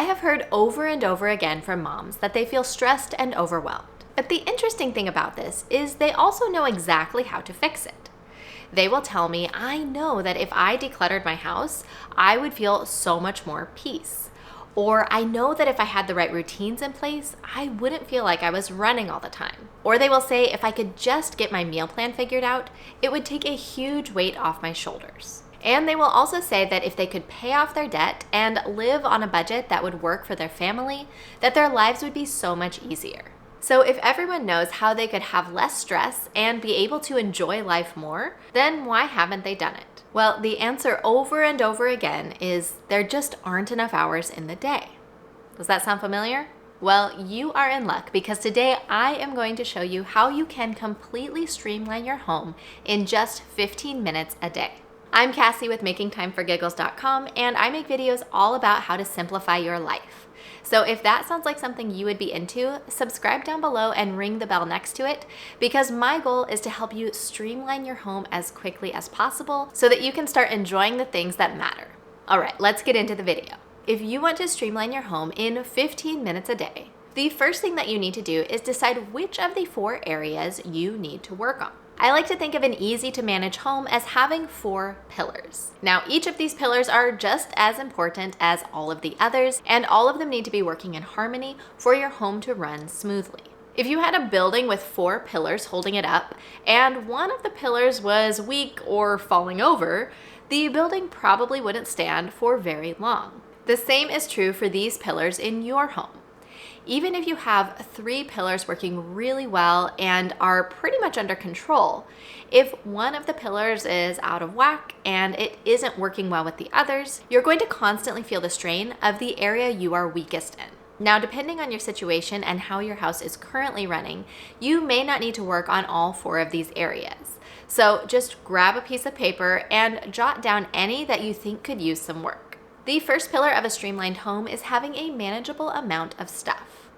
have heard over and over again from moms that they feel stressed and overwhelmed. But the interesting thing about this is they also know exactly how to fix it. They will tell me, I know that if I decluttered my house, I would feel so much more peace. Or I know that if I had the right routines in place, I wouldn't feel like I was running all the time. Or they will say if I could just get my meal plan figured out, it would take a huge weight off my shoulders. And they will also say that if they could pay off their debt and live on a budget that would work for their family, that their lives would be so much easier. So if everyone knows how they could have less stress and be able to enjoy life more, then why haven't they done it? Well, the answer over and over again is there just aren't enough hours in the day. Does that sound familiar? Well, you are in luck because today I am going to show you how you can completely streamline your home in just 15 minutes a day. I'm Kassy with MakingTimeForGiggles.com, and I make videos all about how to simplify your life. So if that sounds like something you would be into, subscribe down below and ring the bell next to it, because my goal is to help you streamline your home as quickly as possible so that you can start enjoying the things that matter. All right, let's get into the video. If you want to streamline your home in 15 minutes a day, the first thing that you need to do is decide which of the 4 areas you need to work on. I like to think of an easy to manage home as having 4 pillars. Now, each of these pillars are just as important as all of the others, and all of them need to be working in harmony for your home to run smoothly. If you had a building with 4 pillars holding it up, and one of the pillars was weak or falling over, the building probably wouldn't stand for very long. The same is true for these pillars in your home. Even if you have 3 pillars working really well and are pretty much under control, if one of the pillars is out of whack and it isn't working well with the others, you're going to constantly feel the strain of the area you are weakest in. Now, depending on your situation and how your house is currently running, you may not need to work on all 4 of these areas. So just grab a piece of paper and jot down any that you think could use some work. The first pillar of a streamlined home is having a manageable amount of stuff.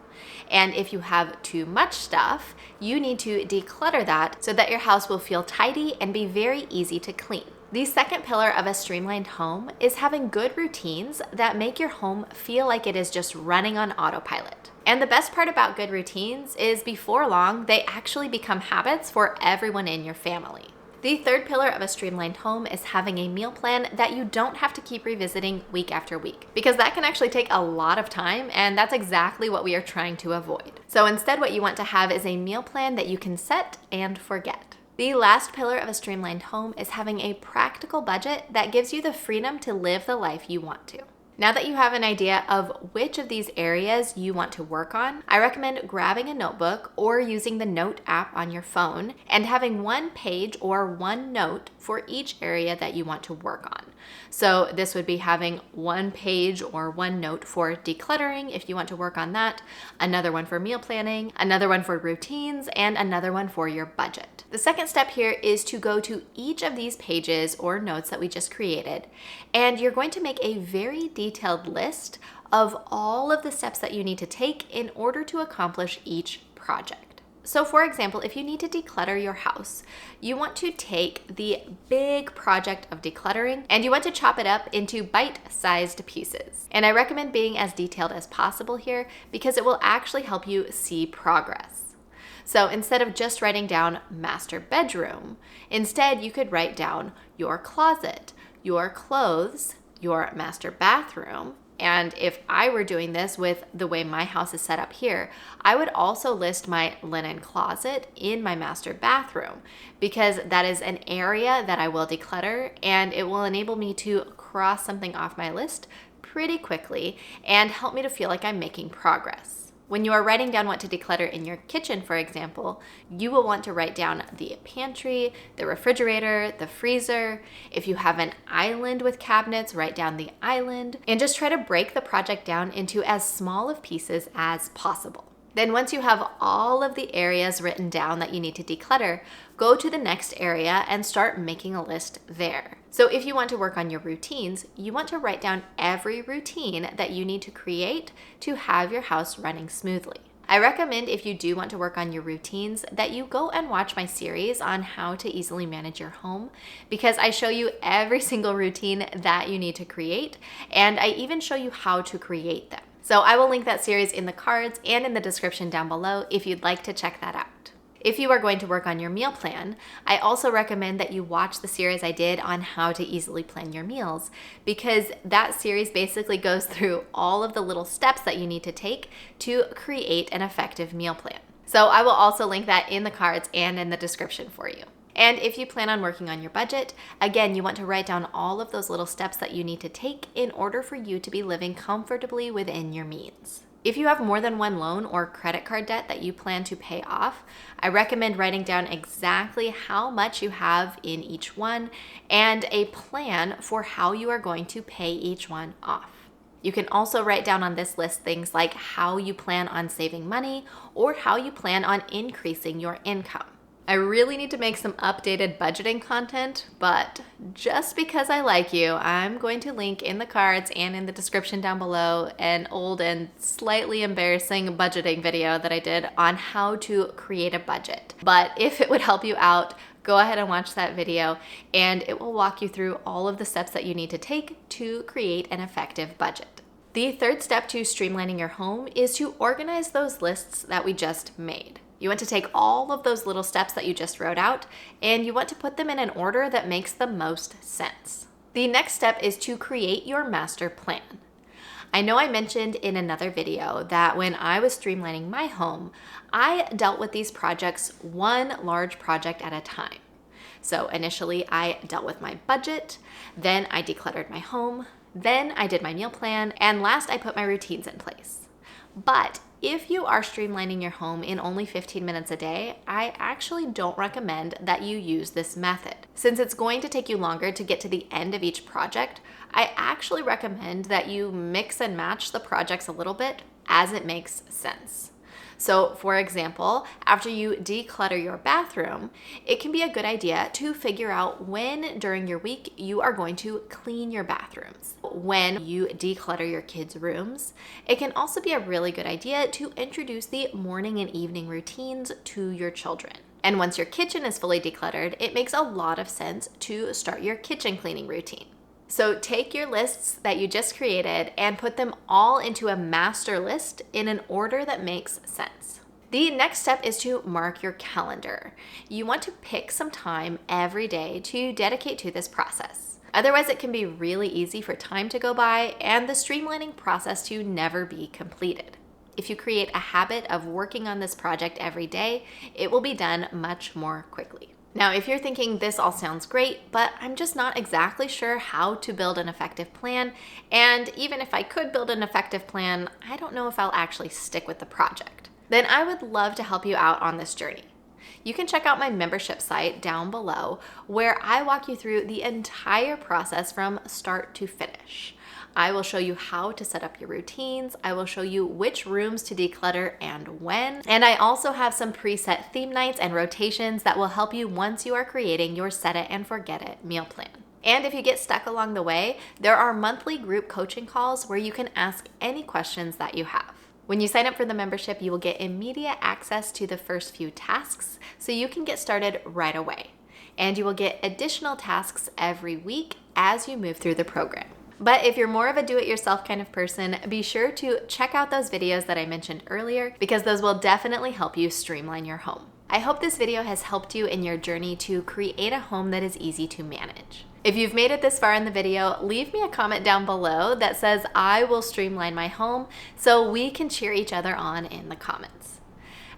And if you have too much stuff, you need to declutter that so that your house will feel tidy and be very easy to clean. The second pillar of a streamlined home is having good routines that make your home feel like it is just running on autopilot. And the best part about good routines is before long, they actually become habits for everyone in your family. The third pillar of a streamlined home is having a meal plan that you don't have to keep revisiting week after week, because that can actually take a lot of time, and that's exactly what we are trying to avoid. So instead, what you want to have is a meal plan that you can set and forget. The last pillar of a streamlined home is having a practical budget that gives you the freedom to live the life you want to. Now that you have an idea of which of these areas you want to work on, I recommend grabbing a notebook or using the Note app on your phone and having 1 page or 1 note for each area that you want to work on. So this would be having 1 page or 1 note for decluttering if you want to work on that, another one for meal planning, another one for routines, and another one for your budget. The second step here is to go to each of these pages or notes that we just created, and you're going to make a very detailed list of all of the steps that you need to take in order to accomplish each project. So for example, if you need to declutter your house, you want to take the big project of decluttering and you want to chop it up into bite-sized pieces. And I recommend being as detailed as possible here because it will actually help you see progress. So instead of just writing down master bedroom, instead you could write down your closet, your clothes, your master bathroom. And if I were doing this with the way my house is set up here, I would also list my linen closet in my master bathroom because that is an area that I will declutter and it will enable me to cross something off my list pretty quickly and help me to feel like I'm making progress. When you are writing down what to declutter in your kitchen, for example, you will want to write down the pantry, the refrigerator, the freezer. If you have an island with cabinets, write down the island, and just try to break the project down into as small of pieces as possible. Then once you have all of the areas written down that you need to declutter, go to the next area and start making a list there. So if you want to work on your routines, you want to write down every routine that you need to create to have your house running smoothly. I recommend if you do want to work on your routines that you go and watch my series on how to easily manage your home because I show you every single routine that you need to create and I even show you how to create them. So I will link that series in the cards and in the description down below if you'd like to check that out. If you are going to work on your meal plan, I also recommend that you watch the series I did on how to easily plan your meals, because that series basically goes through all of the little steps that you need to take to create an effective meal plan. So I will also link that in the cards and in the description for you. And if you plan on working on your budget, again, you want to write down all of those little steps that you need to take in order for you to be living comfortably within your means. If you have more than one loan or credit card debt that you plan to pay off, I recommend writing down exactly how much you have in each one and a plan for how you are going to pay each one off. You can also write down on this list things like how you plan on saving money or how you plan on increasing your income. I really need to make some updated budgeting content, but just because I like you, I'm going to link in the cards and in the description down below an old and slightly embarrassing budgeting video that I did on how to create a budget. But if it would help you out, go ahead and watch that video, and it will walk you through all of the steps that you need to take to create an effective budget. The third step to streamlining your home is to organize those lists that we just made. You want to take all of those little steps that you just wrote out, and you want to put them in an order that makes the most sense. The next step is to create your master plan. I know I mentioned in another video that when I was streamlining my home, I dealt with these projects one large project at a time. So initially I dealt with my budget, then I decluttered my home, then I did my meal plan, and last I put my routines in place. But if you are streamlining your home in only 15 minutes a day, I actually don't recommend that you use this method. Since it's going to take you longer to get to the end of each project, I actually recommend that you mix and match the projects a little bit as it makes sense. So for example, after you declutter your bathroom, it can be a good idea to figure out when during your week you are going to clean your bathrooms. When you declutter your kids' rooms, it can also be a really good idea to introduce the morning and evening routines to your children. And once your kitchen is fully decluttered, it makes a lot of sense to start your kitchen cleaning routine. So take your lists that you just created and put them all into a master list in an order that makes sense. The next step is to mark your calendar. You want to pick some time every day to dedicate to this process. Otherwise, it can be really easy for time to go by and the streamlining process to never be completed. If you create a habit of working on this project every day, it will be done much more quickly. Now, if you're thinking this all sounds great, but I'm just not exactly sure how to build an effective plan, and even if I could build an effective plan, I don't know if I'll actually stick with the project, then I would love to help you out on this journey. You can check out my membership site down below where I walk you through the entire process from start to finish. I will show you how to set up your routines. I will show you which rooms to declutter and when. And I also have some preset theme nights and rotations that will help you once you are creating your set it and forget it meal plan. And if you get stuck along the way, there are monthly group coaching calls where you can ask any questions that you have. When you sign up for the membership, you will get immediate access to the first few tasks so you can get started right away. And you will get additional tasks every week as you move through the program. But if you're more of a do-it-yourself kind of person, be sure to check out those videos that I mentioned earlier because those will definitely help you streamline your home. I hope this video has helped you in your journey to create a home that is easy to manage. If you've made it this far in the video, leave me a comment down below that says I will streamline my home so we can cheer each other on in the comments.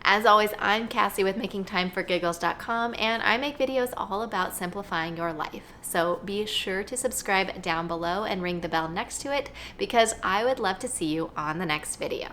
As always, I'm Kassy with makingtimeforgiggles.com, and I make videos all about simplifying your life. So be sure to subscribe down below and ring the bell next to it because I would love to see you on the next video.